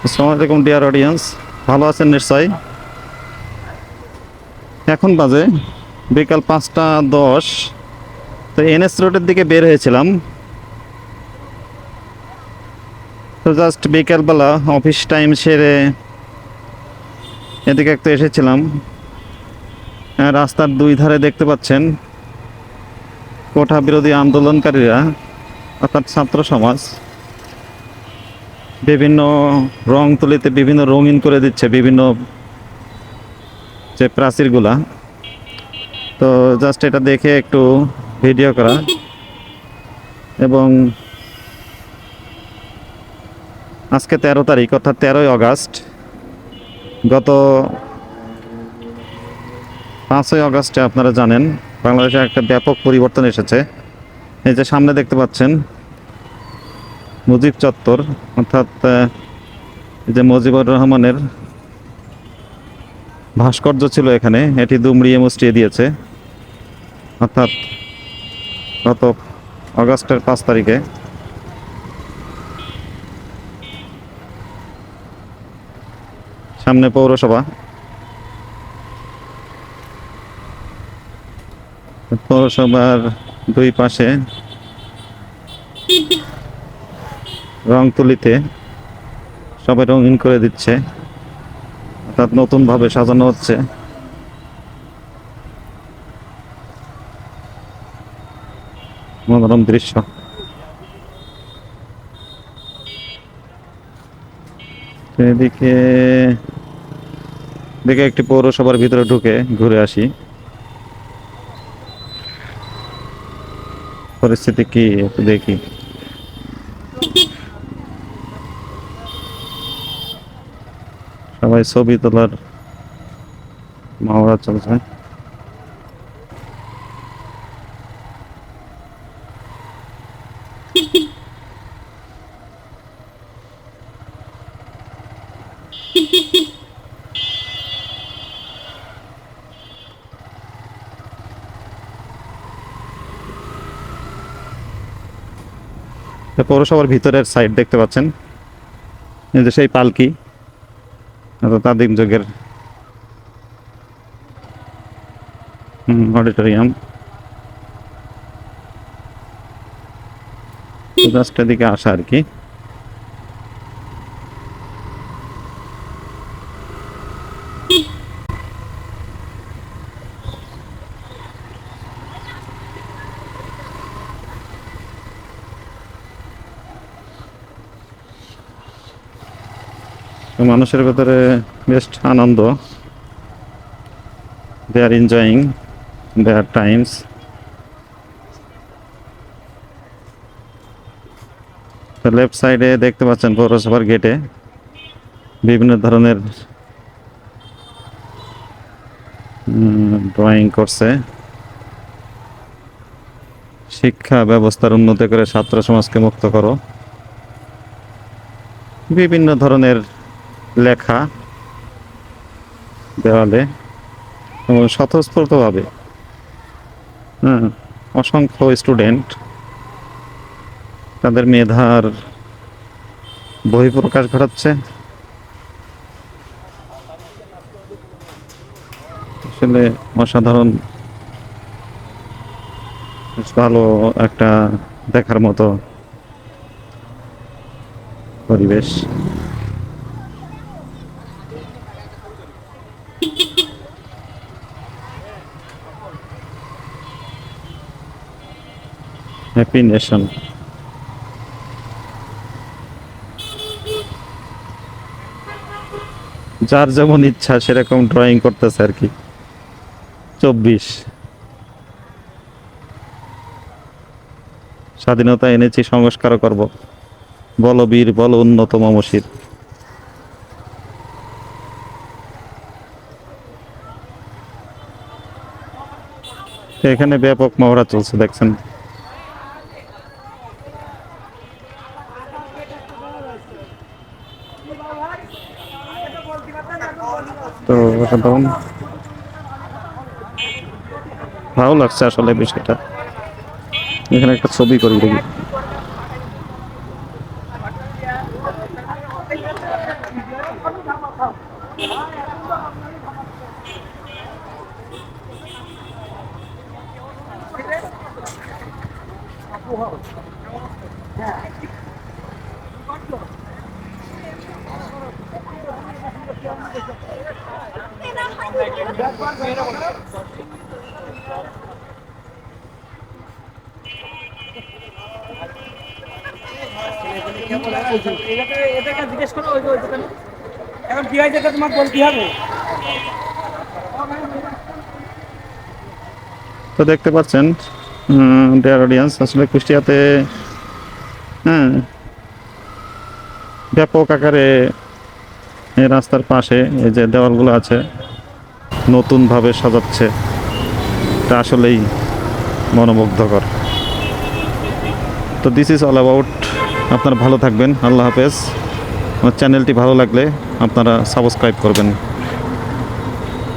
আসসালামু আলাইকুম dear audience, ভালো আছেন নিশ্চয়ই। এখন বাজে বিকাল 5টা 10। তো এনএস রোডের দিকে বের হয়েছিলাম। তো জাস্ট বিকালবেলা অফিস টাইম সেরে এদিকে একটু এসেছিলাম। রাস্তার দুই ধারে দেখতে পাচ্ছেন কোঠা বিরোধী আন্দোলনকারীরা, অর্থাৎ ছাত্র সমাজ, বিভিন্ন রং তুলিতে বিভিন্ন রঙিন করে দিচ্ছে বিভিন্ন যে প্রাচীরগুলা। তো জাস্ট এটা দেখে একটু ভিডিও করা। এবং আজকে 13 তারিখ, অর্থাৎ 13ই আগস্ট। গত 5ই আগস্টে আপনারা জানেন বাংলাদেশে একটা ব্যাপক পরিবর্তন এসেছে। এই যে সামনে দেখতে পাচ্ছেন মুজিব চত্বর, অর্থাৎ এই যে মুজিবুর রহমানের ভাস্কর্য ছিল এখানে, এটি দুমড়িয়ে মুচড়িয়ে দিয়েছে। অর্থাৎ গত আগস্টের 5 তারিখে। সামনে পৌরসভা, পৌরসভার দুই পাশে রং তুলিতে সবাই রঙিন করে দিচ্ছে, অর্থাৎ নতুনভাবে সাজানো হচ্ছে। মনোরম দৃশ্য। এদিকে দেখে একটি পৌরসভার ভিতরে ঢুকে ঘুরে আসি, পরিস্থিতি কি একটু দেখি। সবাই ছবি তোলার মহড়া চলছে। পৌরসভার ভিতরের সাইড দেখতে পাচ্ছেন, এই যে সেই পালকি, আদিম যুগের অডিটোরিয়াম। জাস্ট এদিকে আসা আর কি। মানুষের ভেতরে বেশ আনন্দ, they are enjoying their times. Left সাইডে দেখতে পাচ্ছেন পৌরসভার গেটে বিভিন্ন ধরনের ড্রয়িং করছে। শিক্ষা ব্যবস্থার উন্নতি করে ছাত্র সমাজকে মুক্ত করো, বিভিন্ন ধরনের লেখা দেওয়ালে এবং স্বতঃস্ফূর্তভাবে অসংখ্য স্টুডেন্ট তাদের মেধার বহিঃপ্রকাশ ঘটাচ্ছে। আসলে অসাধারণ, ভালো একটা দেখার মতো পরিবেশ। Happy nation. যার যেমন ইচ্ছা সেরকম ড্রয়িং করতেছে আর কি। 24 স্বাধীনতা এনেছি সংস্কার করব, বল বীর বল উন্নত মমশির। এখানে ব্যাপক মহড়া চলছে দেখছেন। তো অসাধারণ ভালো লাগছে আসলে বিষয়টা। এখানে একটা ছবি করি দেখি। এটাকে জিজ্ঞেস করো ওই দোকানে এখন কি হয়েছে এটা তোমার বলতে হবে। তো দেখতে পাচ্ছেন ডিয়ার অডিয়েন্স, আসলে কুষ্টিয়াতে হ্যাঁ ব্যাপক আকারে এই রাস্তার পাশে এই যে দেওয়ালগুলো আছে নতুনভাবে সাজাচ্ছে, এটা আসলেই মনোমুগ্ধকর। তো দিস ইজ অল অ্যাবাউট। আপনারা ভালো থাকবেন, আল্লাহ হাফেজ। আমার চ্যানেলটি ভালো লাগলে আপনারা সাবস্ক্রাইব করবেন।